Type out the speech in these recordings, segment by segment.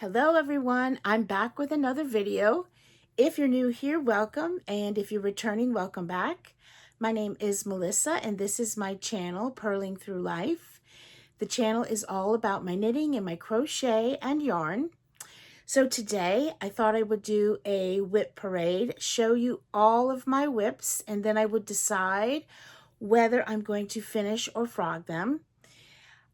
Hello everyone, I'm back with another video. If you're new here, welcome, and if you're returning, welcome back. My name is Melissa and this is my channel, Purling Through Life. The channel is all about my knitting and my crochet and yarn. So today I thought I would do a whip parade, show you all of my whips, and then I would decide whether I'm going to finish or frog them.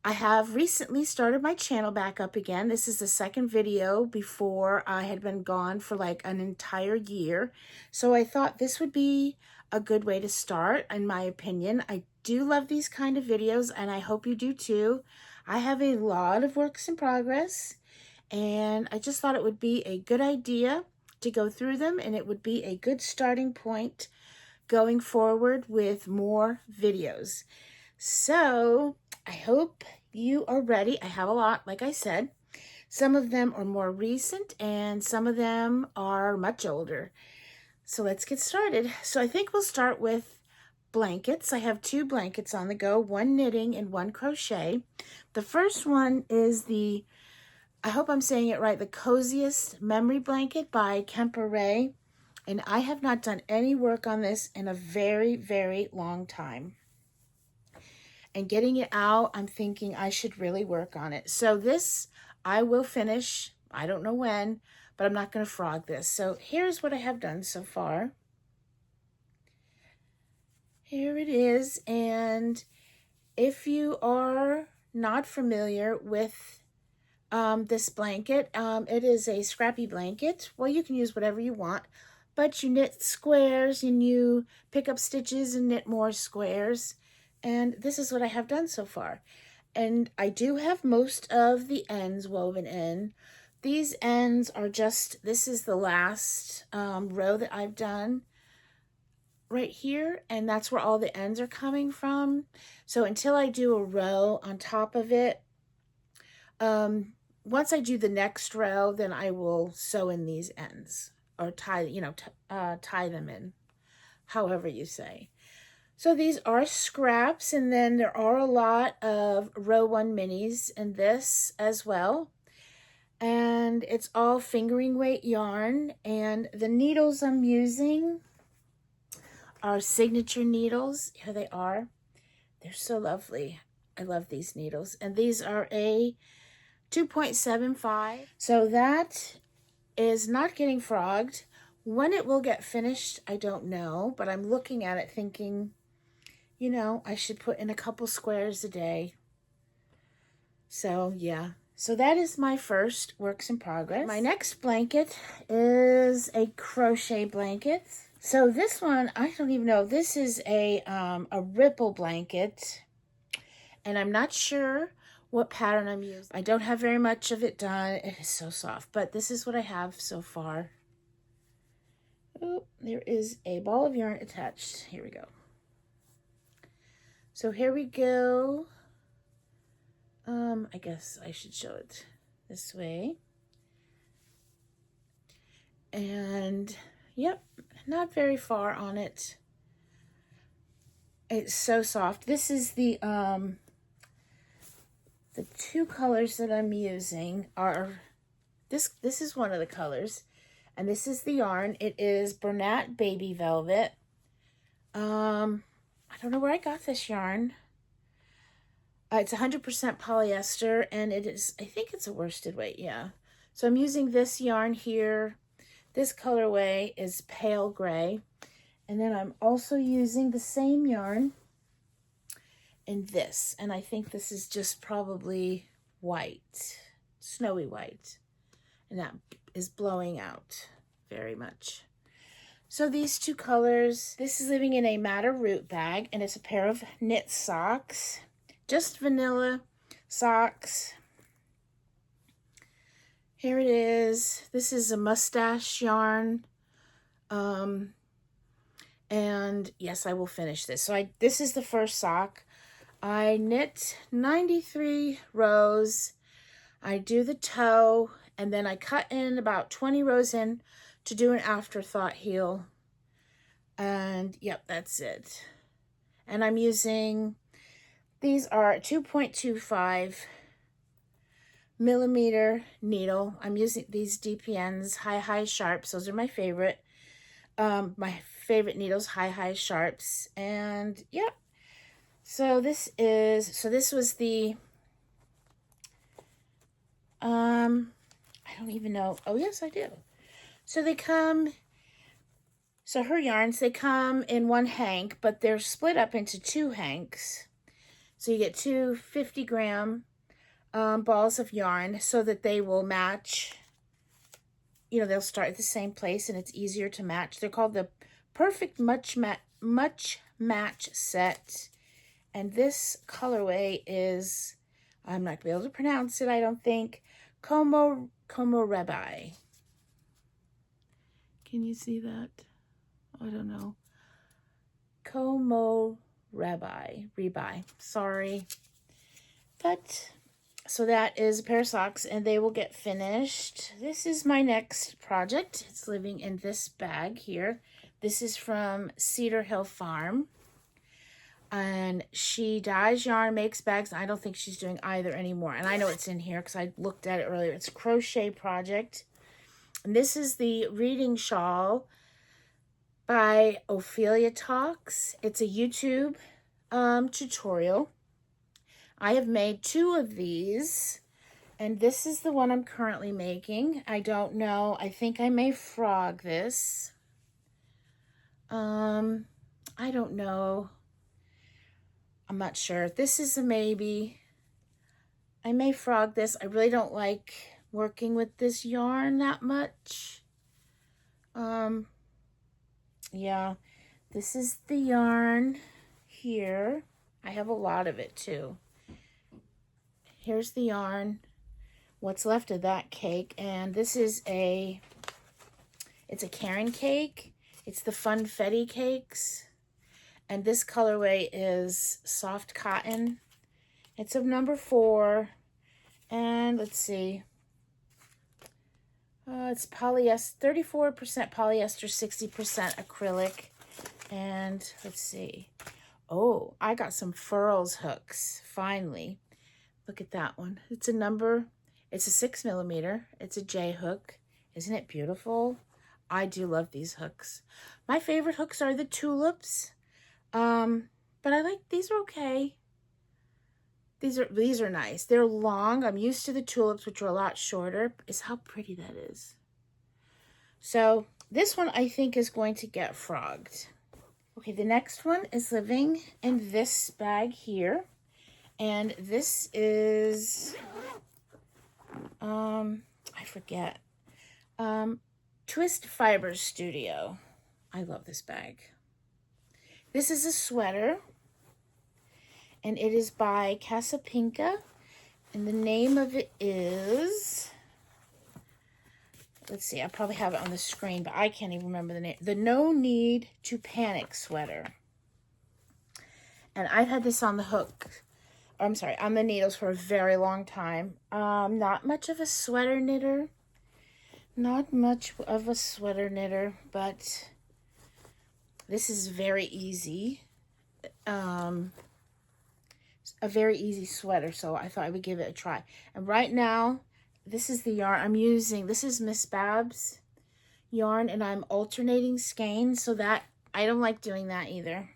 I have recently started my channel back up again. This is the second video before I had been gone for like an entire year. So I thought this would be a good way to start, in my opinion. I do love these kind of videos and I hope you do too. I have a lot of works in progress and I just thought it would be a good idea to go through them, and it would be a good starting point going forward with more videos. So I hope you are ready. I have a lot, like I said. Some of them are more recent and some of them are much older. So let's get started. So I think we'll start with blankets. I have two blankets on the go, one knitting and one crochet. The first one is the, I hope I'm saying it right, the Coziest memory blanket by Kemper Wray. And I have not done any work on this in a very, very long time. And getting it out, I'm thinking I should really work on it. So this I will finish. I don't know when, but I'm not going to frog this. So here's what I have done so far. Here it is. And if you are not familiar with this blanket, it is a scrappy blanket. Well, you can use whatever you want, but you knit squares and you pick up stitches and knit more squares. And this is what I have done so far. And I do have most of the ends woven in. These ends are just, this is the last row that I've done right here. And that's where all the ends are coming from. So until I do a row on top of it, once I do the next row, then I will sew in these ends or tie, tie them in, however you say. So these are scraps, and then there are a lot of row 1 minis in this as well. And it's all fingering weight yarn, and the needles I'm using are signature needles. Here they are. They're so lovely. I love these needles. And these are a 2.75. So that is not getting frogged. When it will get finished, I don't know, but I'm looking at it thinking, you know, I should put in a couple squares a day. So yeah, so that is my first works in progress. My next blanket is a crochet blanket. So this one, I don't even know, this is a ripple blanket, and I'm not sure what pattern I'm using. I don't have very much of it done. It is so soft, but this is what I have so far. Oh, there is a ball of yarn attached. Here we go. So here we go. I guess I should show it this way. And yep, not very far on it. It's so soft. This is the two colors that I'm using are, this is one of the colors, and this is the yarn. It is Bernat Baby Velvet. I don't know where I got this yarn. It's 100% polyester, and it is, I think it's a worsted weight, yeah. So I'm using this yarn here. This colorway is pale gray. And then I'm also using the same yarn in this. And I think this is just probably white, snowy white. And that is blowing out very much. So these two colors, this is living in a Matter Root bag, and it's a pair of knit socks. Just vanilla socks. Here it is. This is a mustache yarn. And yes, I will finish this. So this is the first sock. I knit 93 rows. I do the toe, and then I cut in about 20 rows in to do an afterthought heel. And yep, that's it. And I'm using, these are 2.25 millimeter needle. I'm using these DPNs, high sharps. Those are my favorite. My favorite needles, high sharps. And yeah, so this was the, I don't even know. Oh yes, I do. So they come, so her yarns, they come in one hank, but they're split up into 2 hanks. So you get 2 50-gram balls of yarn so that they will match. You know, they'll start at the same place and it's easier to match. They're called the Perfect Much Match Set. And this colorway is, I'm not going to be able to pronounce it, I don't think, Como Rabai. Can you see that? I don't know. Como Rebai. Sorry. But, so that is a pair of socks and they will get finished. This is my next project. It's living in this bag here. This is from Cedar Hill Farm. And she dyes yarn, makes bags. I don't think she's doing either anymore. And I know it's in here because I looked at it earlier. It's a crochet project. And this is the reading shawl by Ophelia Talks. It's a YouTube tutorial. I have made 2 of these. And this is the one I'm currently making. I don't know. I think I may frog this. I don't know. I'm not sure. This is a maybe. I may frog this. I really don't like working with this yarn that much. Yeah, this is the yarn here. I have a lot of it too. Here's the yarn, what's left of that cake. And this is it's a Karen cake. It's the Funfetti cakes. And this colorway is soft cotton. It's of number 4. And let's see. It's polyester, 34% polyester, 60% acrylic. And let's see. Oh, I got some furls hooks, finally. Look at that one. It's a 6 millimeter. It's a J hook. Isn't it beautiful? I do love these hooks. My favorite hooks are the tulips. But I like, these are okay. These are nice. They're long. I'm used to the tulips, which are a lot shorter. Is how pretty that is. So this one I think is going to get frogged. Okay, the next one is living in this bag here. And this is, I forget, Twist Fibers Studio. I love this bag. This is a sweater, and it is by Casapinka, and the name of it is, let's see, I probably have it on the screen, but I can't even remember the name. The No Need to Panic sweater. And I've had this on the hook, I'm sorry, on the needles for a very long time. Not much of a sweater knitter. Not much of a sweater knitter, but this is very easy. A very easy sweater, so I thought I would give it a try. And right now, this is the yarn I'm using. This is Miss Babs yarn, and I'm alternating skeins, so that I don't like doing that either.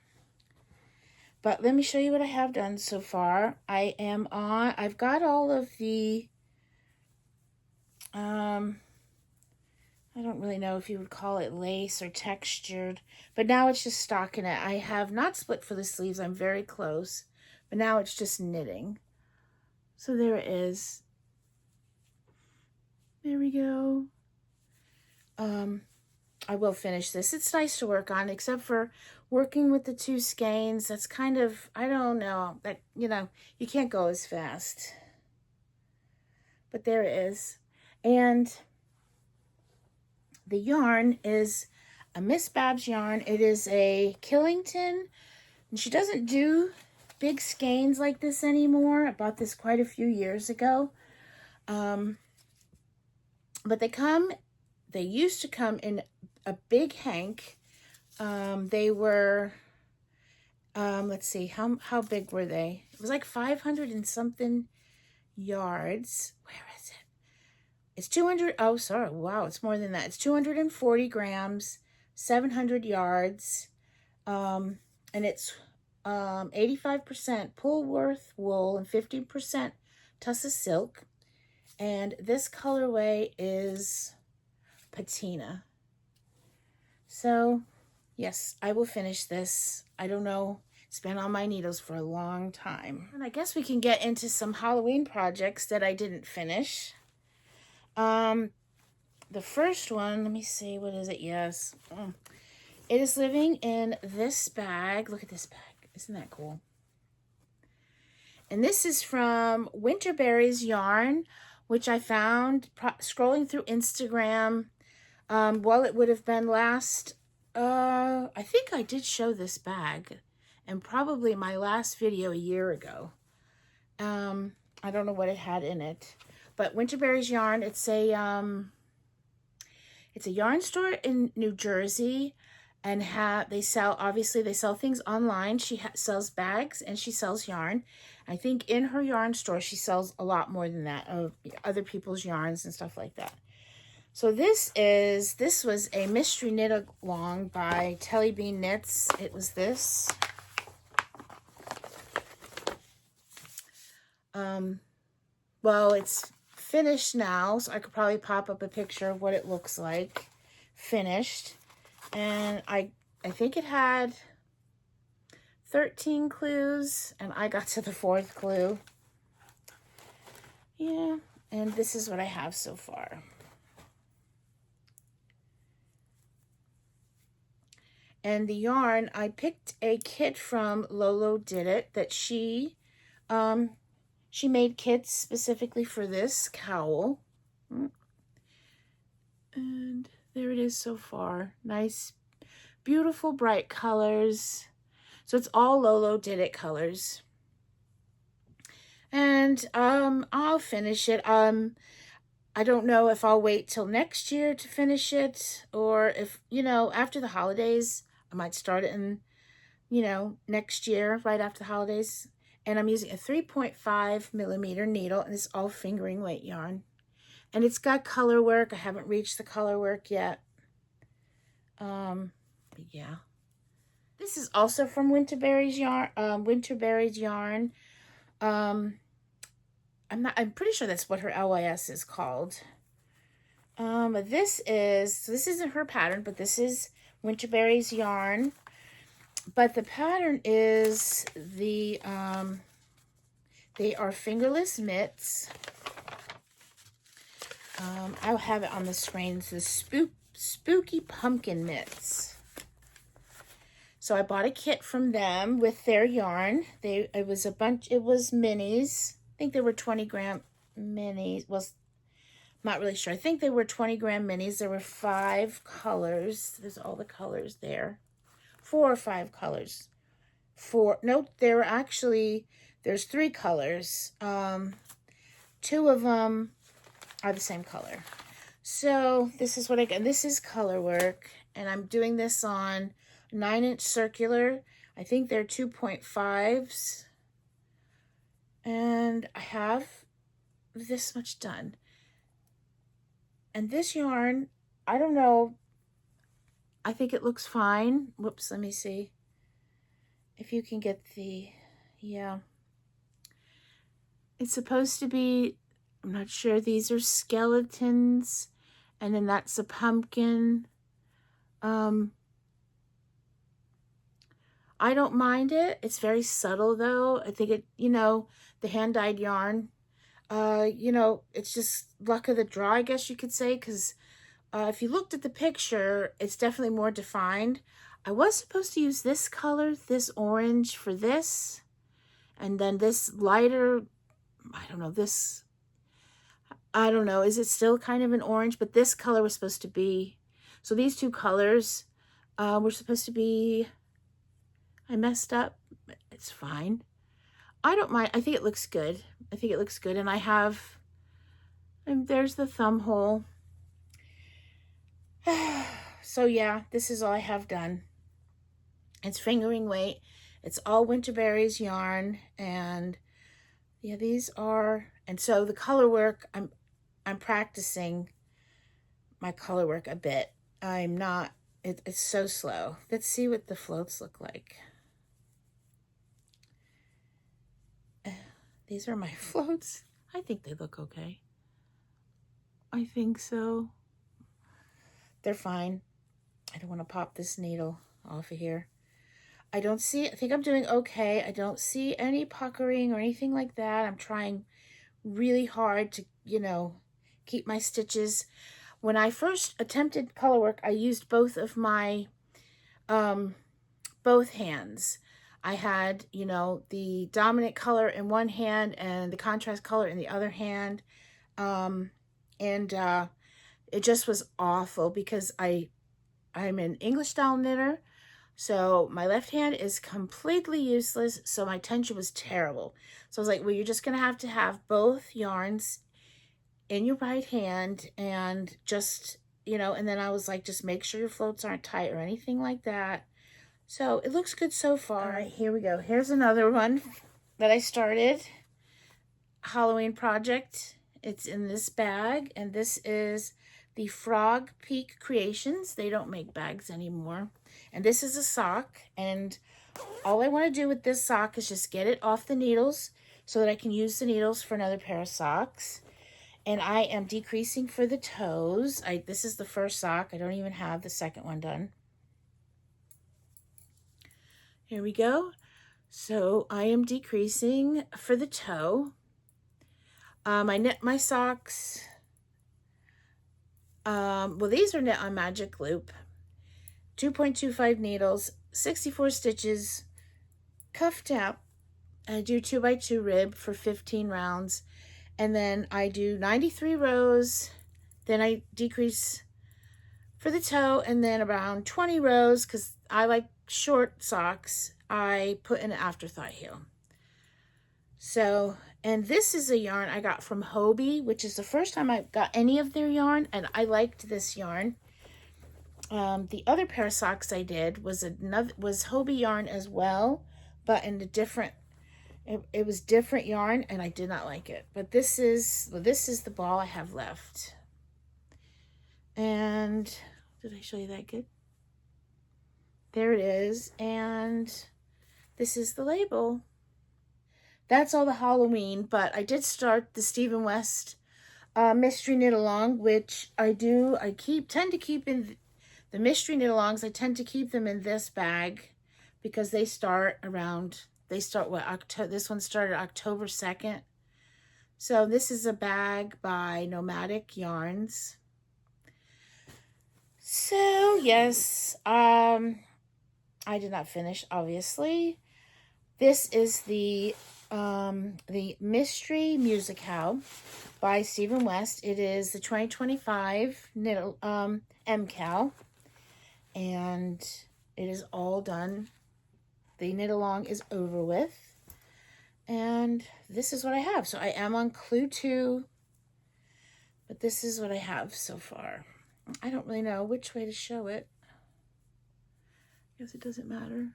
But let me show you what I have done so far. I've got all of the, I don't really know if you would call it lace or textured, but now it's just stockinette. I have not split for the sleeves. I'm very close, but now it's just knitting. So there it is. There we go. I will finish this. It's nice to work on, except for working with the 2 skeins. That's kind of, I don't know, that, you know, you can't go as fast. But there it is. And the yarn is a Miss Babs yarn. It is a Killington, and she doesn't do big skeins like this anymore. I bought this quite a few years ago. But they used to come in a big hank. They were, let's see, how big were they? It was like 500 and something yards. Where is it? It's 200. Oh, sorry. Wow, it's more than that. It's 240 grams, 700 yards. And it's 85% Pullworth wool and 15% Tussa silk. And this colorway is patina. So, yes, I will finish this. I don't know. It's been on my needles for a long time. And I guess we can get into some Halloween projects that I didn't finish. The first one, let me see, what is it? Yes. It is living in this bag. Look at this bag. Isn't that cool? And this is from Winterberry's Yarn, which I found scrolling through Instagram. Well, it would have been last, I think I did show this bag, and probably my last video a year ago. I don't know what it had in it, but Winterberry's Yarn, it's a yarn store in New Jersey, and they sell, obviously they sell things online. She sells bags and she sells yarn. I think in her yarn store, she sells a lot more than that, of other people's yarns and stuff like that. So this was a mystery knit along by Telly Bean Knits. It was this. Well, it's finished now, so I could probably pop up a picture of what it looks like finished. And I think it had 13 clues, and I got to the 4th clue. Yeah, and this is what I have so far. And the yarn, I picked a kit from Lolo Did It that she made kits specifically for this cowl. And there it is so far. Nice, beautiful, bright colors. So it's all Lolo Did It colors. And I'll finish it. I don't know if I'll wait till next year to finish it, or if, after the holidays, I might start it in, next year, right after the holidays. And I'm using a 3.5 millimeter needle, and it's all fingering weight yarn. And it's got color work. I haven't reached the color work yet. Yeah. This is also from Winterberry's Yarn. I'm pretty sure that's what her LYS is called. This isn't her pattern, but this is Winterberry's Yarn. But the pattern is they are fingerless mitts. I'll have it on the screen. It's the spooky pumpkin mitts. So I bought a kit from them with their yarn. It was minis. I think they were 20-gram minis. Well, not really sure. I think they were 20-gram minis. There were 5 colors. There's all the colors there. 4 or 5 colors. There's 3 colors. 2 of them are the same color. So this is what I got. This is color work, and I'm doing this on 9-inch circular. I think they're 2.5s. And I have this much done. And this yarn, I don't know. I think it looks fine. Whoops, let me see if you can get yeah. It's supposed to be, I'm not sure, these are skeletons, and then that's a pumpkin. I don't mind it. It's very subtle though. I think it, the hand-dyed yarn, it's just luck of the draw, I guess you could say, because if you looked at the picture, it's definitely more defined. I was supposed to use this color, this orange for this, and then this lighter, I don't know, is it still kind of an orange? But this color was supposed to be, so these 2 colors were supposed to be, I messed up. It's fine. I don't mind. I think it looks good. And I have, and there's the thumb hole. So yeah, this is all I have done. It's fingering weight. It's all Winterberry's yarn. And yeah, these are And so the color work, I'm practicing my color work a bit. I'm not, it's so slow. Let's see what the floats look like. These are my floats. I think they look okay. I think so. They're fine. I don't want to pop this needle off of here. I think I'm doing okay. I don't see any puckering or anything like that. I'm trying really hard to, you know, keep my stitches. When I first attempted color work, I used both of my, both hands. I had, you know, the dominant color in one hand and the contrast color in the other hand. It just was awful because I'm an English style knitter. So my left hand is completely useless. So my tension was terrible. So I was like, well, you're just going to have both yarns in your right hand and just, you know, and then I was like, just make sure your floats aren't tight or anything like that. So it looks good so far. All right, here we go. Here's another one that I started. Halloween project. It's in this bag, and this is the Frog Peak Creations. They don't make bags anymore. And this is a sock, and all I want to do with this sock is just get it off the needles so that I can use the needles for another pair of socks. And I am decreasing for the toes. This is the first sock. I don't even have the second one done. Here we go. So I am decreasing for the toe. I knit my socks. Well, these are knit on Magic Loop. 2.25 needles, 64 stitches, cuffed out. I do 2x2 rib for 15 rounds. And then I do 93 rows. Then I decrease for the toe, and then around 20 rows, because I like short socks, I put in an afterthought heel. So, and this is a yarn I got from Hobie, which is the first time I got any of their yarn, and I liked this yarn. The other pair of socks I did was Hobie yarn as well, but in a different, it was different yarn, and I did not like it. But this is the ball I have left. And did I show you that good? There it is, and this is the label. That's all the Halloween, but I did start the Stephen West mystery knit along, which I tend to keep in the mystery knit alongs. I tend to keep them in this bag because they start what, October? This one started October 2nd. So this is a bag by Nomadic Yarns. So yes, I did not finish, obviously. This is the Mystery MusiKAL by Stephen West. It is the 2025 MusiKAL, and it is all done. The knit along is over with, and this is what I have. So I am on clue 2, but this is what I have so far. I don't really know which way to show it. I guess it doesn't matter,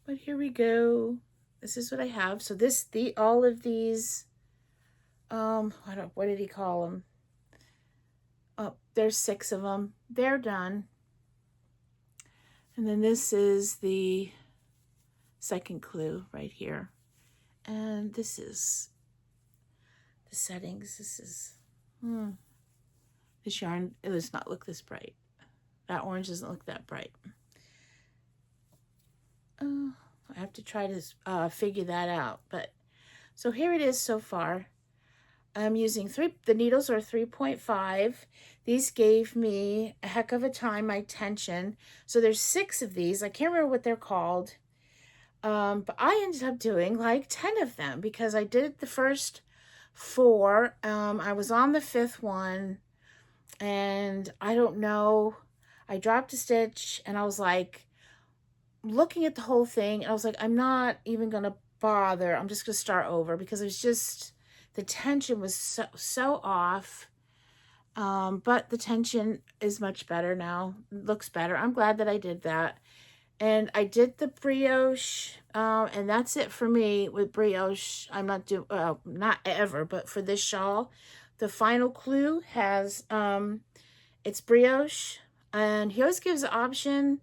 but here we go. This is what I have. So all of these, what did he call them? Oh, there's 6 of them. They're done. And then this is the second clue right here. And this is the settings. This is, this yarn, it does not look this bright. That orange doesn't look that bright. Oh, I have to try to figure that out. But so here it is so far. I'm using the needles are 3.5. These gave me a heck of a time, my tension. So there's 6 of these. I can't remember what they're called. But I ended up doing like 10 of them because I did the first 4. I was on the 5th one, and I don't know. I dropped a stitch, and I was like, looking at the whole thing, and I was like, I'm not even gonna bother. I'm just gonna start over because it was just, the tension was so off. But the tension is much better now. It looks better. I'm glad that I did that. And I did the brioche, and that's it for me with brioche. I'm not doing, not ever, but for this shawl, the final clue has, it's brioche. And he always gives the option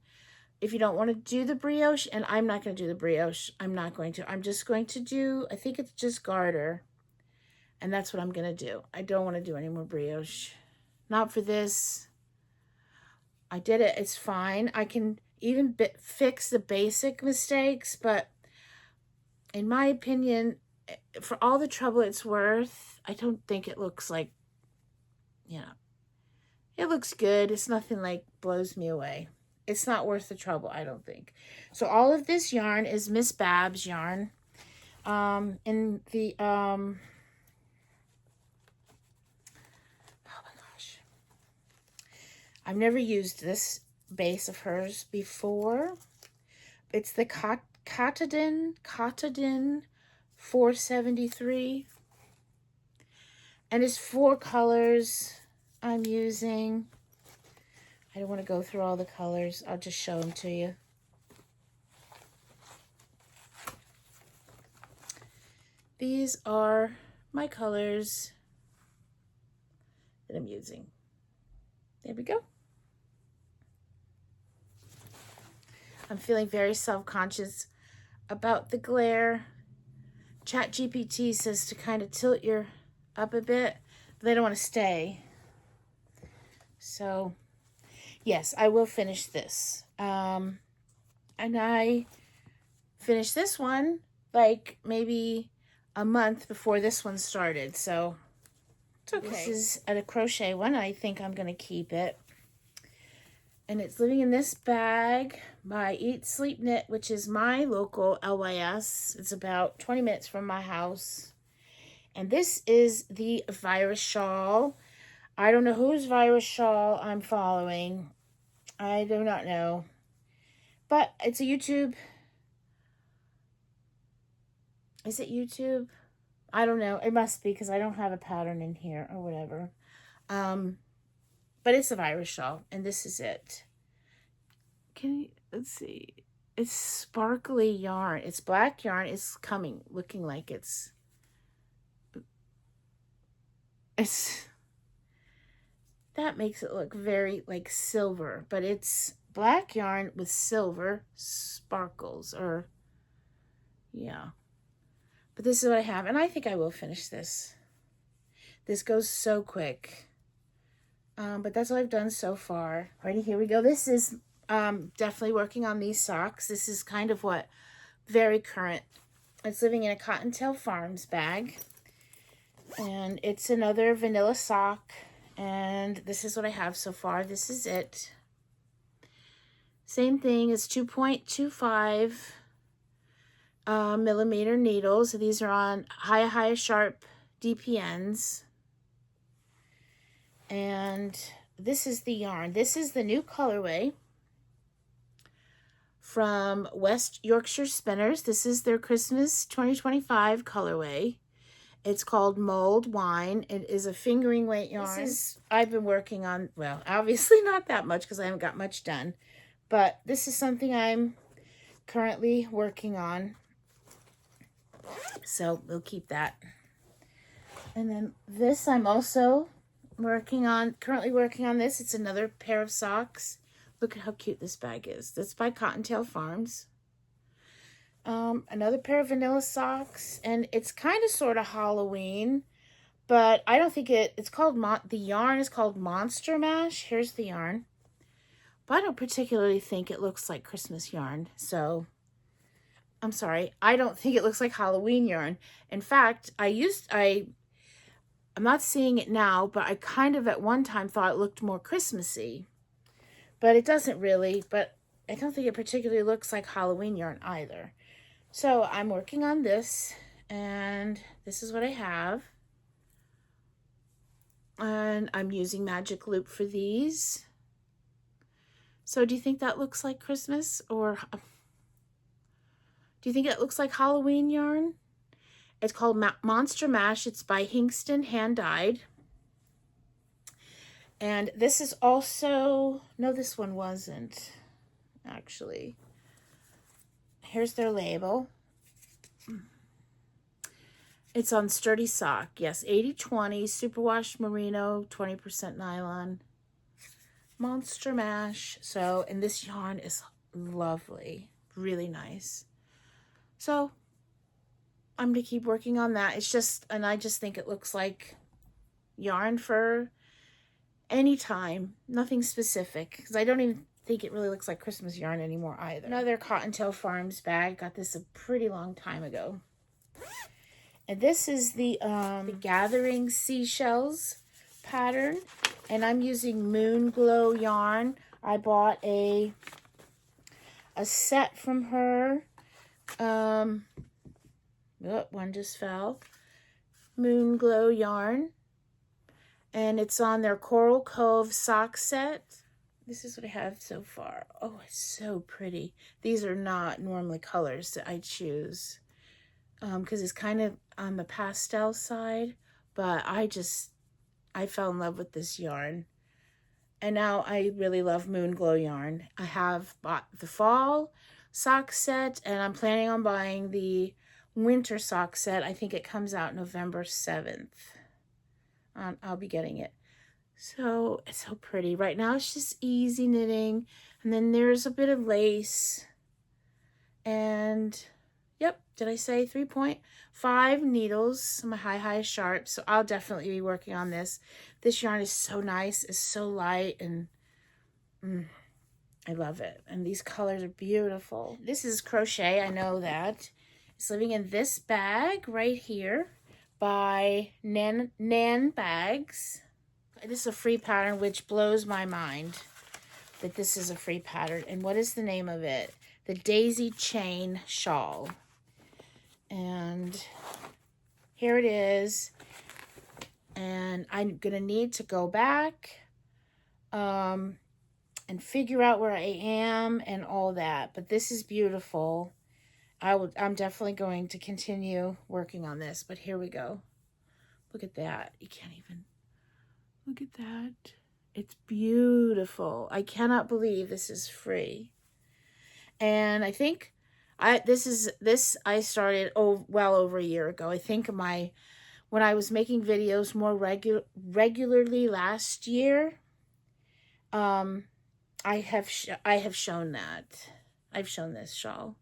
if you don't want to do the brioche, and I'm not going to do the brioche. I'm not going to. I'm just going to do, I think it's just garter. And that's what I'm going to do. I don't want to do any more brioche. Not for this. I did it. It's fine. I can even fix the basic mistakes, but in my opinion, for all the trouble it's worth, I don't think it looks like, you know, it looks good. It's nothing like blows me away. It's not worth the trouble, I don't think. So all of this yarn is Miss Bab's yarn. In the, oh my gosh. I've never used this base of hers before. It's the Katahdin 473. And it's 4 colors I'm using. I don't want to go through all the colors. I'll just show them to you. These are my colors that I'm using. There we go. I'm feeling very self-conscious about the glare. ChatGPT says to kind of tilt your up a bit, but they don't want to stay. So, yes, I will finish this. And I finished this one like maybe a month before this one started, so it's okay. This is a crochet one. I think I'm going to keep it. And it's living in this bag by Eat Sleep Knit, which is my local LYS. It's about 20 minutes from my house. And this is the virus shawl. I don't know whose virus shawl I'm following. I do not know. But it's a YouTube. Is it YouTube? I don't know. It must be because I don't have a pattern in here or whatever. But it's a virus shawl, and this is it. Let's see. It's sparkly yarn. It's black yarn. It's looking like it's that makes it look very like silver, but it's black yarn with silver sparkles, or yeah. But this is what I have, and I think I will finish this. This goes so quick. But that's what I've done so far. Alrighty, here we go. This is definitely working on these socks. This is kind of what very current. It's living in a Cottontail Farms bag. And it's another vanilla sock. And this is what I have so far. This is it. Same thing. It's 2.25 millimeter needles. So these are on high sharp DPNs. And this is the yarn. This is the new colorway from West Yorkshire Spinners. This is their Christmas 2025 colorway. It's called Mulled Wine. It is a fingering weight yarn. I've been working on, well, obviously not that much because I haven't got much done. But this is something I'm currently working on. So we'll keep that. And then this I'm also currently working on this. It's another pair of socks. Look at how cute this bag is. That's by Cottontail Farms. Another pair of vanilla socks, and it's kind of sort of Halloween, but I don't think it's called, the yarn is called Monster Mash. Here's the yarn. But I don't particularly think it looks like Christmas yarn, so I'm sorry. I don't think it looks like Halloween yarn. In fact, I'm not seeing it now, but I kind of at one time thought it looked more Christmassy. But it doesn't really, but I don't think it particularly looks like Halloween yarn either. So I'm working on this, and this is what I have. And I'm using Magic Loop for these. So do you think that looks like Christmas, or do you think it looks like Halloween yarn? It's called Monster Mash. It's by Hingston, hand dyed. And this is also, no, this one wasn't, actually. here's their label. It's on Sturdy Sock. Yes, 80/20, superwash merino, 20% nylon, monster mash. So, and this yarn is lovely, really nice. So, I'm going to keep working on that. It's just, and I just think it looks like yarn for any time. Nothing specific, because I don't even think it really looks like Christmas yarn anymore either. Another Cottontail Farms bag. Got this a pretty long time ago. And this is the Gathering Seashells pattern. And I'm using Moon Glow yarn. I bought a set from her. Oh, one just fell. Moon Glow yarn. And it's on their Coral Cove sock set. This is what I have so far. Oh, it's so pretty. These are not normally colors that I choose. Because it's kind of on the pastel side, but I fell in love with this yarn, and now I really love Moon Glow yarn. I have bought the fall sock set, and I'm planning on buying the winter sock set. I think it comes out November 7th. I'll be getting it. So it's so pretty. Right now it's just easy knitting, and then there's a bit of lace, and yep, did I say 3.5 needles? My high sharp, so I'll definitely be working on this. This yarn is so nice, it's so light, and I love it. And these colors are beautiful. This is crochet, I know that. It's living in this bag right here by Nan Bags. This is a free pattern, which blows my mind that this is a free pattern. And what is the name of it? The Daisy Chain Shawl. And here it is. And I'm going to need to go back and figure out where I am and all that. But this is beautiful. I'm definitely going to continue working on this. But here we go. Look at that. You can't even look at that. It's beautiful. I cannot believe this is free. And I think I started well over a year ago. I think when I was making videos more regularly last year, I have shown that. I've shown this shawl.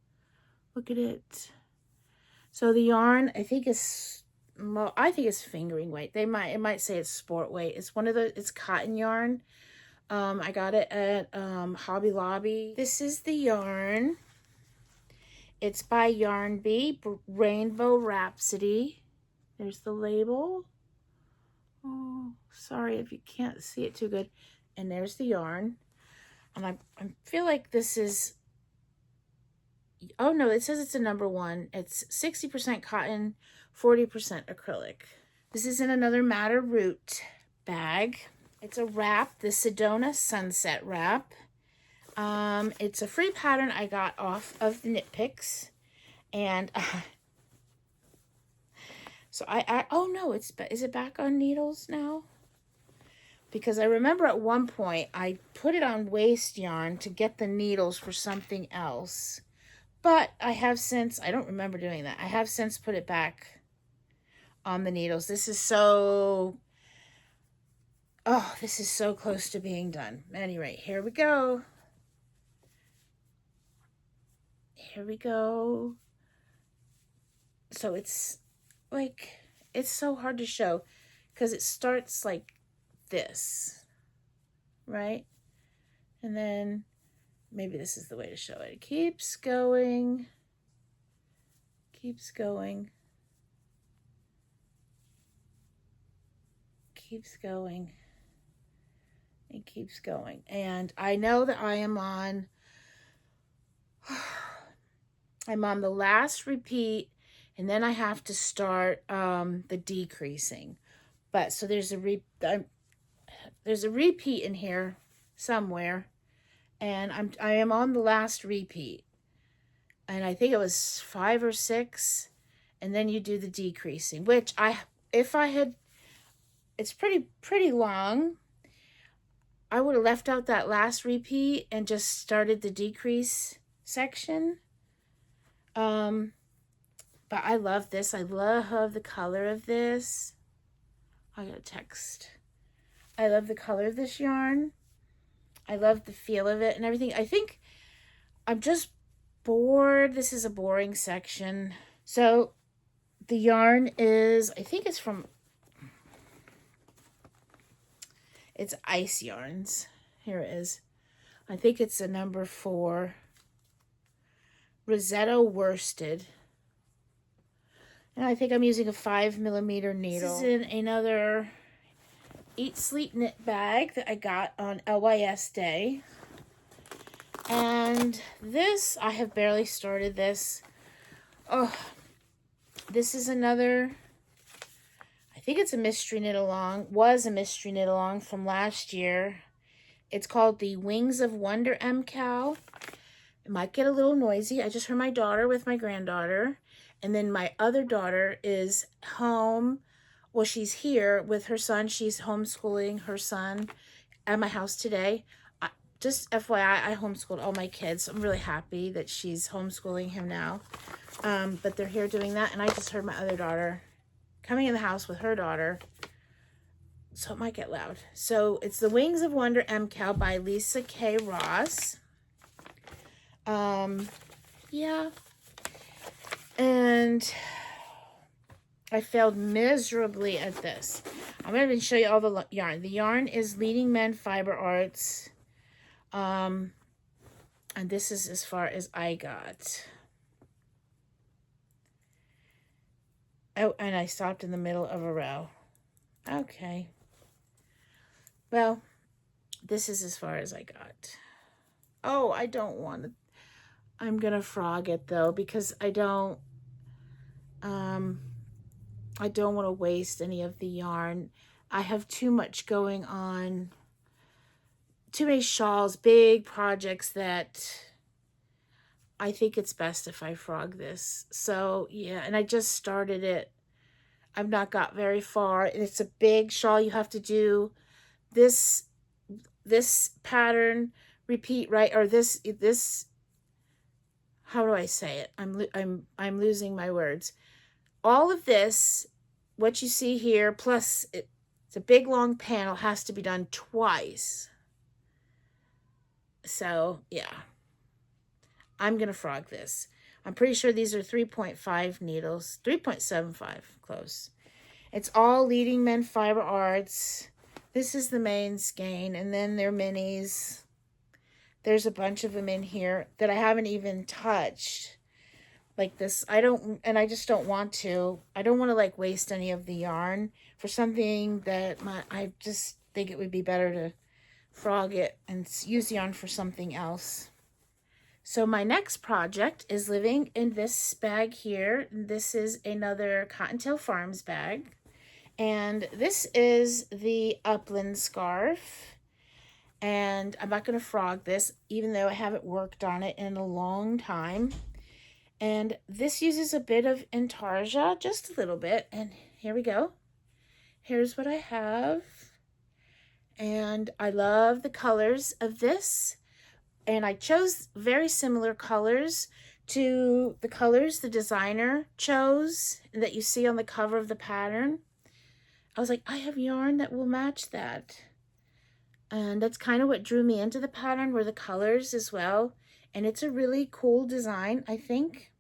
Look at it. So the yarn, I think it's fingering weight. It might say it's sport weight. It's cotton yarn. I got it at Hobby Lobby. This is the yarn. It's by Yarn Bee, Rainbow Rhapsody. There's the label. Oh, sorry if you can't see it too good. And there's the yarn. And I feel like this is, oh no, it says it's a #1. It's 60% cotton, 40% acrylic. This is in another Madder Root bag. It's a wrap, the Sedona Sunset wrap. It's a free pattern I got off of the Knit Picks. And so oh no, is it back on needles now? Because I remember at one point I put it on waste yarn to get the needles for something else. But I have since, I don't remember doing that. I have since put it back on the needles. This is so, this is so close to being done. At any rate, here we go. Here we go. So it's like, it's so hard to show because it starts like this, right? And then maybe this is the way to show it. It keeps going, keeps going, keeps going, and keeps going. And I know that I am on, I'm on the last repeat, and then I have to start the decreasing. But so there's a repeat in here somewhere. And I am on the last repeat, and I think it was 5 or 6, and then you do the decreasing, which it's pretty long. I would have left out that last repeat and just started the decrease section, But I love this. I love the color of this. I got a text. I love the color of this yarn. I love the feel of it and everything. I think I'm just bored. This is a boring section. So the yarn is, I think it's from, it's Ice Yarns. Here it is. I think it's a number 4. Rosetta worsted. And I think I'm using a 5mm needle. This is in another Eat Sleep Knit bag that I got on LYS Day. And this, I have barely started this. Oh, this is another, I think it's a mystery knit along, was a mystery knit along from last year. It's called the Wings of Wonder MusiKAL. It might get a little noisy. I just heard my daughter with my granddaughter. And then my other daughter is home. Well, she's here with her son. She's homeschooling her son at my house today. Just FYI, I homeschooled all my kids. I'm really happy that she's homeschooling him now. But they're here doing that. And I just heard my other daughter coming in the house with her daughter. So it might get loud. So it's the Wings of Wonder MusiKAL by Lisa K. Ross. Yeah. And I failed miserably at this. I'm going to show you all the yarn. The yarn is Leading Men Fiber Arts. And this is as far as I got. Oh, and I stopped in the middle of a row. Okay. Well, this is as far as I got. Oh, I don't want to. I'm going to frog it though, because I don't want to waste any of the yarn. I have too much going on. Too many shawls, big projects that I think it's best if I frog this. So yeah, and I just started it. I've not got very far, and it's a big shawl. You have to do this pattern, repeat, right? Or this, how do I say it? I'm losing my words. All of this, what you see here, plus it's a big long panel, has to be done twice. So yeah, I'm gonna frog this. I'm pretty sure these are 3.5 needles, 3.75, close. It's all Leading Men Fiber Arts. This is the main skein, and then their minis. There's a bunch of them in here that I haven't even touched. Like this, I just don't want to. I don't want to like waste any of the yarn for something that I just think it would be better to frog it and use the yarn for something else. So my next project is living in this bag here. This is another Cottontail Farms bag. And this is the Upland scarf. And I'm not going to frog this, even though I haven't worked on it in a long time. And this uses a bit of intarsia, just a little bit. And here we go. Here's what I have. And I love the colors of this. And I chose very similar colors to the colors the designer chose that you see on the cover of the pattern. I was like, I have yarn that will match that. And that's kind of what drew me into the pattern, were the colors as well. And it's a really cool design, I think.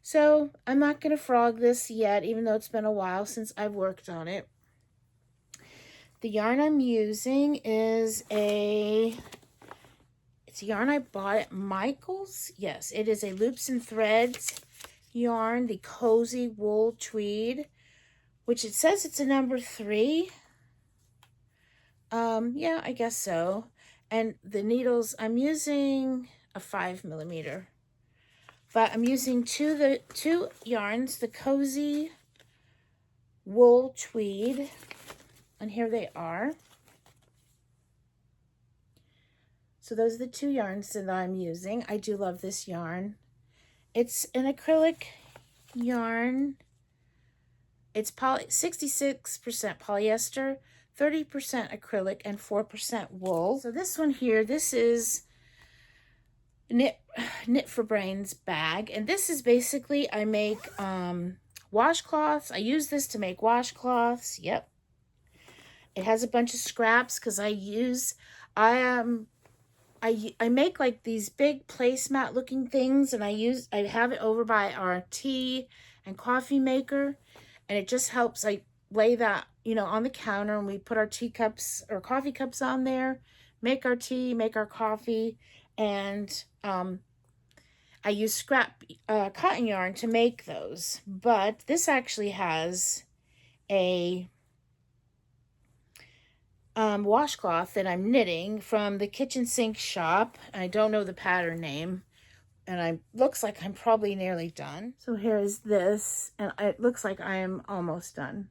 So I'm not going to frog this yet, even though it's been a while since I've worked on it. The yarn I'm using is it's a yarn I bought at Michael's. Yes, it is a Loops and Threads yarn, the Cozy Wool Tweed, which it says it's a number 3. Yeah, I guess so. And the needles, I'm using a 5mm. But I'm using two yarns, the Cozy Wool Tweed. And here they are. So those are the 2 yarns that I'm using. I do love this yarn. It's an acrylic yarn. It's 66% polyester, 30% acrylic, and 4% wool. So this one here, this is knit for brains bag, and this is basically, I make washcloths. I use this to make washcloths. Yep, it has a bunch of scraps because I make like these big placemat looking things, and I have it over by our tea and coffee maker, and it just helps. I lay that, you know, on the counter, and we put our teacups or coffee cups on there, make our tea, make our coffee, and I use scrap cotton yarn to make those. But this actually has a washcloth that I'm knitting from the kitchen sink shop. I don't know the pattern name, and I looks like I'm probably nearly done. So here is this, and it looks like I am almost done.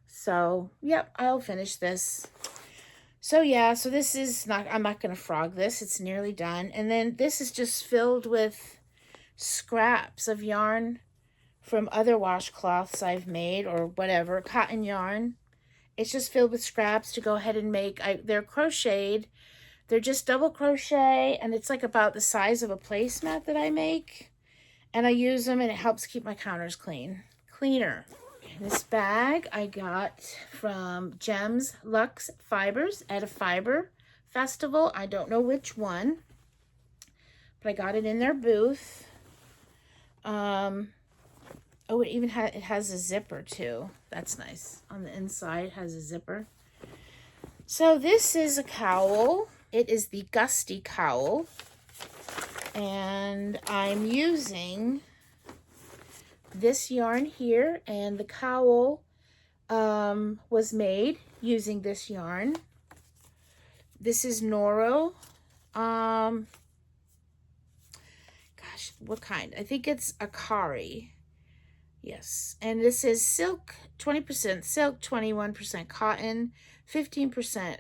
So yep, I'll finish this. So yeah, so this is not, I'm not going to frog this. It's nearly done. And then this is just filled with scraps of yarn from other washcloths I've made, or whatever, cotton yarn. It's just filled with scraps to go ahead and make. They're crocheted. They're just double crochet, and it's like about the size of a placemat that I make. And I use them, and it helps keep my counters cleaner. This bag I got from Gems Luxe Fibers at a fiber festival. I don't know which one, but I got it in their booth. Oh, it has a zipper too. That's nice. On the inside, it has a zipper. So this is a cowl. It is the Gusty cowl, and I'm using this yarn here, and the cowl was made using this yarn. This is Noro. Gosh, what kind? I think it's Akari. Yes, and this is silk, 20% silk, 21% cotton, 15%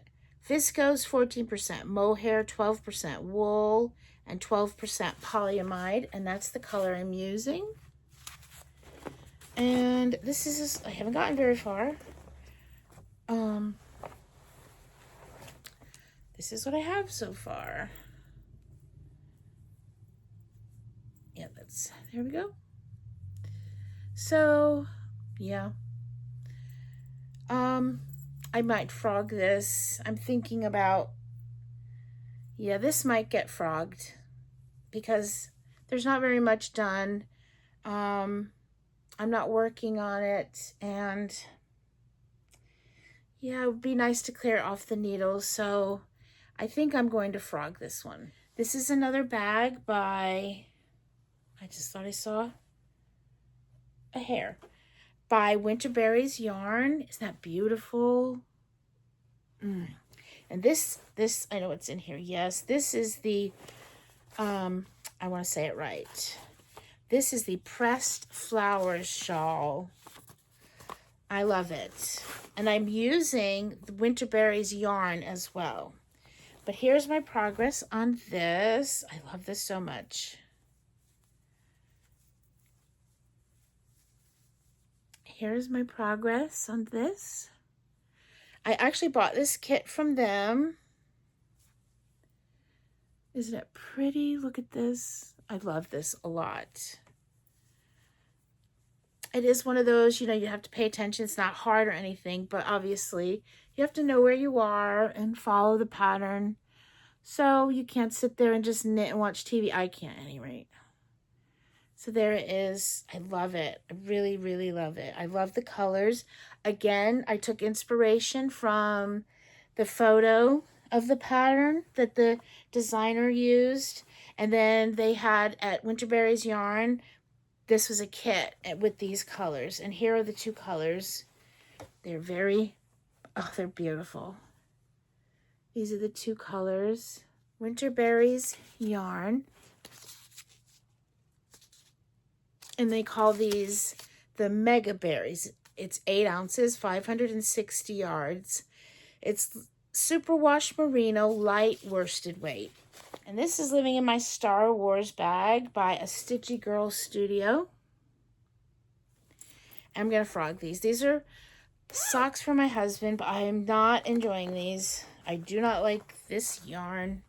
viscose, 14% mohair, 12% wool, and 12% polyamide, and that's the color I'm using. And this is, I haven't gotten very far. This is what I have so far. Yeah, there we go. So, yeah. I might frog this. I'm thinking about, yeah, this might get frogged because there's not very much done. I'm not working on it, and yeah, it would be nice to clear off the needles, so I think I'm going to frog this one. This is another bag by, I just thought I saw a hair, by Winterberry's Yarn. Isn't that beautiful? And this, I know it's in here. Yes, this is the, I want to say it right. This is the Pressed Flowers shawl. I love it. And I'm using the Winterberry's yarn as well. But here's my progress on this. I love this so much. Here's my progress on this. I actually bought this kit from them. Isn't it pretty? Look at this. I love this a lot. It is one of those, you know, you have to pay attention. It's not hard or anything, but obviously you have to know where you are and follow the pattern. So you can't sit there and just knit and watch TV. I can't at any rate. So there it is. I love it. I really, really love it. I love the colors. Again, I took inspiration from the photo of the pattern that the designer used. And then they had at Winterberry's Yarn, this was a kit with these colors. And here are the two colors. They're very, oh, they're beautiful. These are the two colors. Winterberry's Yarn. And they call these the Mega Berries. It's 8 ounces, 560 yards. It's superwash merino, light worsted weight. And this is living in my Star Wars bag by A Stitchy Girl Studio. I'm going to frog these. These are socks for my husband, but I am not enjoying these. I do not like this yarn.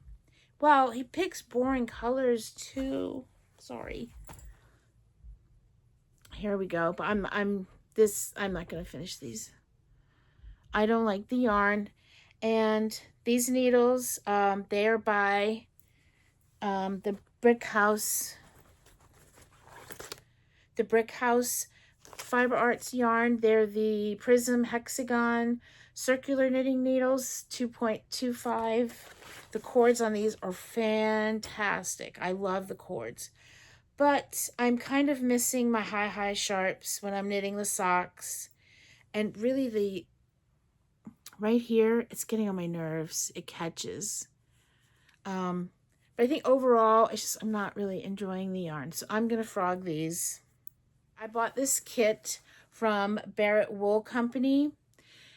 Well, he picks boring colors too. Sorry. Here we go. But I'm not gonna finish these. I don't like the yarn. And these needles, they are by the Brick House. The Brick House Fiber Arts yarn. They're the Prism Hexagon circular knitting needles, 2.25. The cords on these are fantastic. I love the cords. But I'm kind of missing my high sharps when I'm knitting the socks. And really right here, it's getting on my nerves. It catches. But I think overall, it's just I'm not really enjoying the yarn. So I'm going to frog these. I bought this kit from Barrett Wool Company,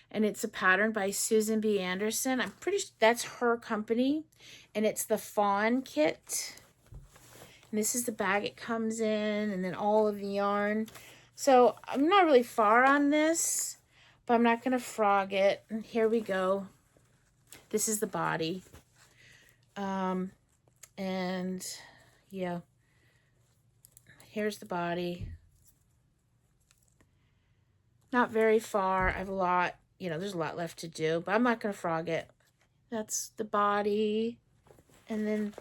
and it's a pattern by Susan B. Anderson. I'm pretty sure that's her company, and it's the Fawn kit. And this is the bag it comes in, and then all of the yarn. So I'm not really far on this, but I'm not going to frog it. And here we go. This is the body. And yeah, here's the body. Not very far. I have a lot, there's a lot left to do, but I'm not going to frog it. That's the body. And then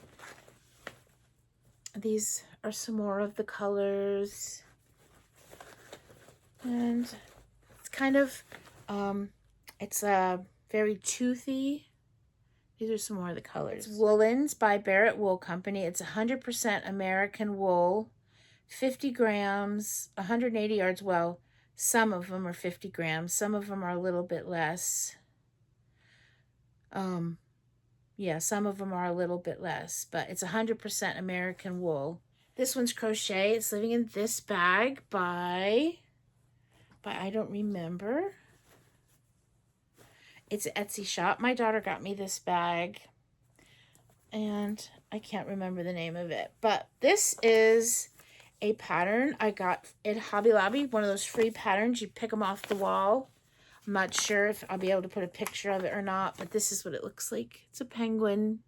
these are some more of the colors. And it's kind of, it's very toothy. These are some more of the colors. It's Woolens by Barrett Wool Company. It's 100% American wool, 50 grams, 180 yards. Well, some of them are 50 grams. Some of them are a little bit less. Yeah, some of them are a little bit less, but it's 100% American wool. This one's crochet. It's living in this bag by I don't remember. It's an Etsy shop. My daughter got me this bag, and I can't remember the name of it. But this is a pattern I got at Hobby Lobby, one of those free patterns. You pick them off the wall. I'm not sure if I'll be able to put a picture of it or not, but this is what it looks like. It's a penguin.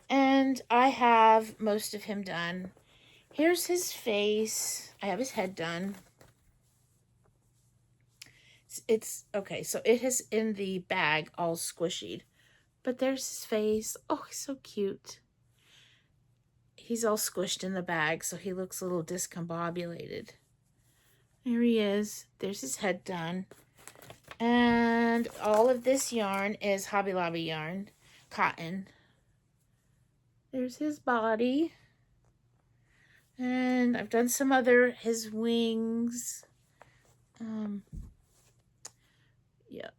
And I have most of him done. Here's his face. I have his head done. It's okay, so it is in the bag all squishied. But there's his face. Oh, he's so cute. He's all squished in the bag, so he looks a little discombobulated. There he is. There's his head done. And all of this yarn is Hobby Lobby yarn, cotton. There's his body. And I've done some other, his wings. Yeah.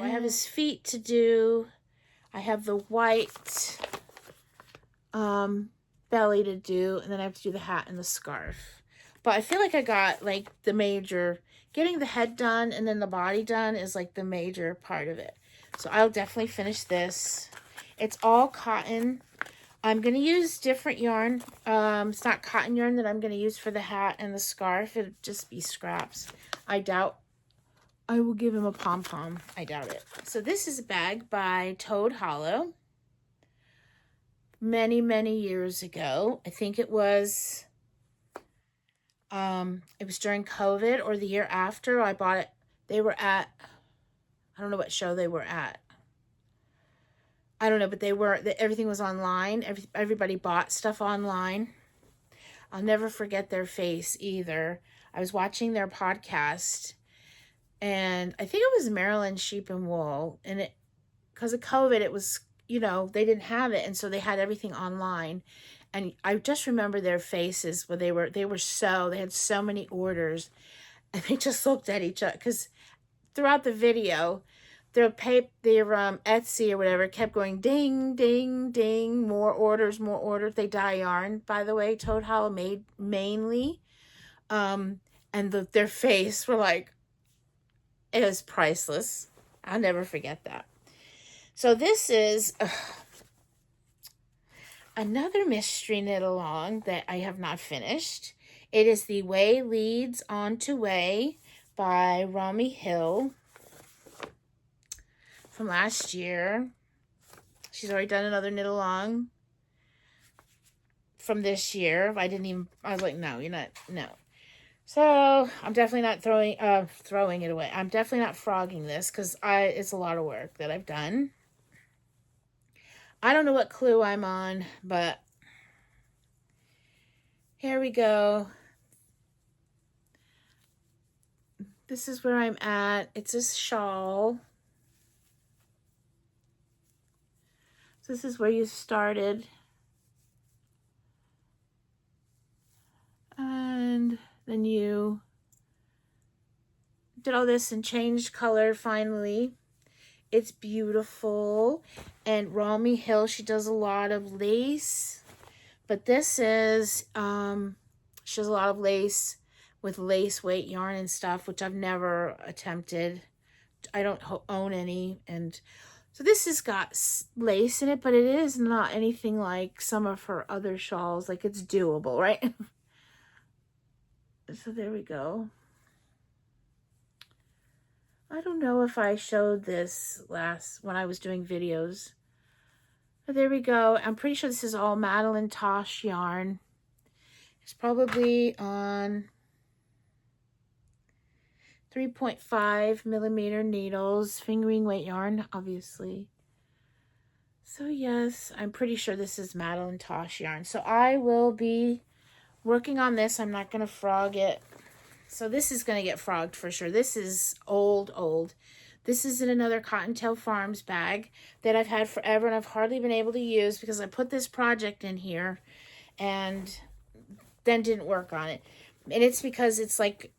I have his feet to do. I have the white belly to do, and then I have to do the hat and the scarf. But I feel like I got like the major, getting the head done and then the body done is like the major part of it. So I'll definitely finish this. It's all cotton. I'm going to use different yarn. It's not cotton yarn that I'm going to use for the hat and the scarf. It'll just be scraps. I doubt I will give him a pom-pom. I doubt it. So this is a bag by Toad Hollow. Many, many years ago. I think it was during COVID or the year after. I bought it. They were at, I don't know what show they were at. I don't know, but everything was online. Everybody bought stuff online. I'll never forget their face either. I was watching their podcast, and I think it was Maryland Sheep and Wool, and because of COVID, it was, they didn't have it, and so they had everything online. And I just remember their faces where they had so many orders, and they just looked at each other, because throughout the video, their Etsy or whatever kept going ding, ding, ding, more orders, more orders. They dye yarn, by the way, Toad Hollow made mainly. And their face were like, it was priceless. I'll never forget that. So this is another mystery knit along that I have not finished. It is the Way Leads On to Way by Romy Hill from last year. She's already done another knit along from this year. I was like, no, you're not, no. So I'm definitely not throwing it away. I'm definitely not frogging this because it's a lot of work that I've done. I don't know what clue I'm on, but here we go. This is where I'm at. It's a shawl. So this is where you started. And then you did all this and changed color finally. It's beautiful. And Romney Hill, she does a lot of lace. But this is, she does a lot of lace with lace weight yarn and stuff, which I've never attempted. I don't own any. And so this has got lace in it, but it is not anything like some of her other shawls. Like, it's doable, right? So there we go. I don't know if I showed this when I was doing videos. But there we go. I'm pretty sure this is all Madeline Tosh yarn. It's probably on 3.5 millimeter needles, fingering weight yarn, obviously. So yes, I'm pretty sure this is Madeline Tosh yarn. So I will be working on this. I'm not going to frog it. So this is going to get frogged for sure. This is old. This is in another Cottontail Farms bag that I've had forever and I've hardly been able to use because I put this project in here and then didn't work on it. And it's because it's like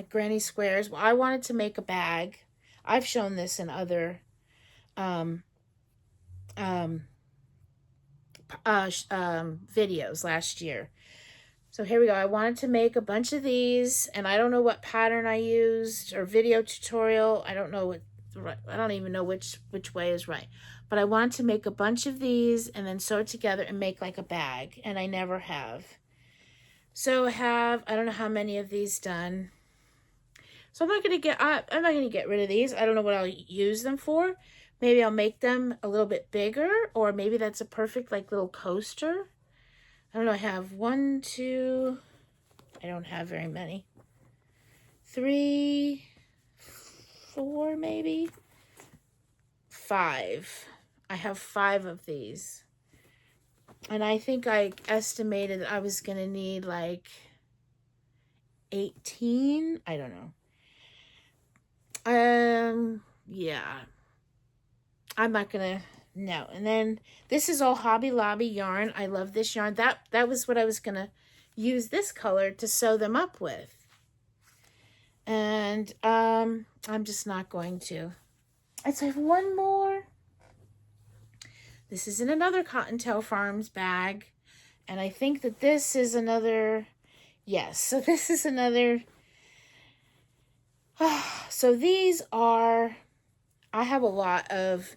granny squares. Well, I wanted to make a bag. I've shown this in other videos last year. So here we go. I wanted to make a bunch of these, and I don't know what pattern I used or video tutorial. I don't know I don't even know which way is right. But I wanted to make a bunch of these and then sew it together and make like a bag, and I never have. So I don't know how many of these done. So I'm not going to get rid of these. I don't know what I'll use them for. Maybe I'll make them a little bit bigger, or maybe that's a perfect like little coaster. I don't know, I have 1, 2, I don't have very many. 3, 4 maybe. 5. I have 5 of these. And I think I estimated that I was going to need like 18. I don't know. Yeah. I'm not going to, no. And then this is all Hobby Lobby yarn. I love this yarn. That was what I was going to use this color to sew them up with. And I'm just not going to. I have one more. This is in another Cottontail Farms bag. And I think that this is another, yes. So this is another, so these are, I have a lot of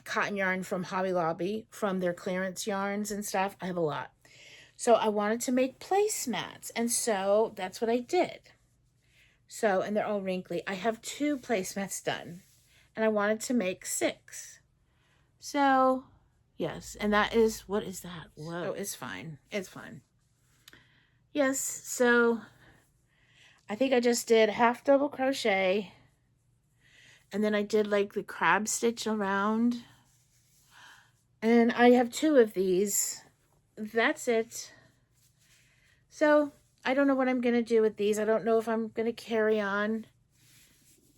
cotton yarn from Hobby Lobby, from their clearance yarns and stuff. I have a lot. So I wanted to make placemats, and so that's what I did. So, and they're all wrinkly. I have 2 placemats done, and I wanted to make 6. So, yes, and that is, what is that? Whoa, oh, it's fine. It's fine. Yes, so I think I just did half double crochet. And then I did like the crab stitch around. And I have 2 of these. That's it. So I don't know what I'm going to do with these. I don't know if I'm going to carry on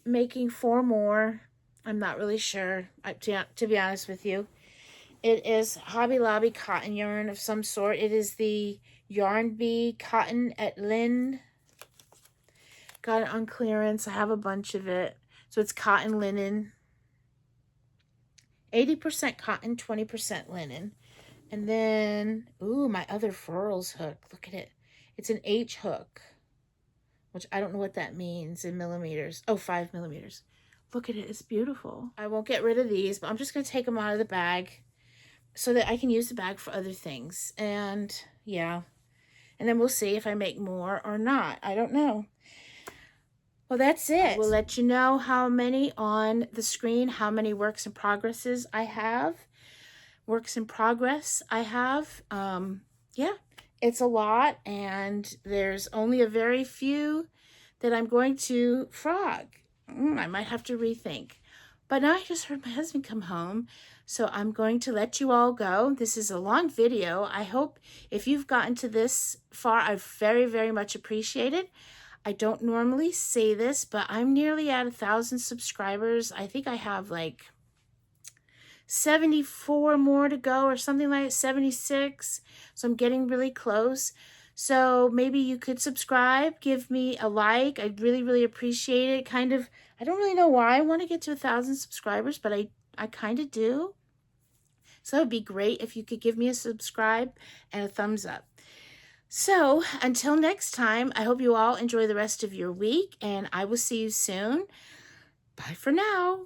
making 4 more. I'm not really sure, to be honest with you. It is Hobby Lobby cotton yarn of some sort. It is the Yarn Bee Cotton at Lynn. Got it on clearance. I have a bunch of it. So it's cotton linen, 80% cotton, 20% linen. And then, ooh, my other furls hook. Look at it. It's an H hook, which I don't know what that means in millimeters. Oh, 5 millimeters. Look at it. It's beautiful. I won't get rid of these, but I'm just going to take them out of the bag so that I can use the bag for other things. And yeah, and then we'll see if I make more or not. I don't know. Well, that's it. I will let you know how many on the screen, how many works in progress I have. Yeah, it's a lot, and there's only a very few that I'm going to frog. I might have to rethink. But now I just heard my husband come home, so I'm going to let you all go. This is a long video. I hope if you've gotten to this far, I very, very much appreciate it. I don't normally say this, but I'm nearly at 1,000 subscribers. I think I have like 74 more to go or something like 76. So I'm getting really close. So maybe you could subscribe, give me a like. I'd really, really appreciate it. Kind of, I don't really know why I want to get to 1,000 subscribers, but I kind of do. So it'd be great if you could give me a subscribe and a thumbs up. So until next time, I hope you all enjoy the rest of your week, and I will see you soon. Bye for now.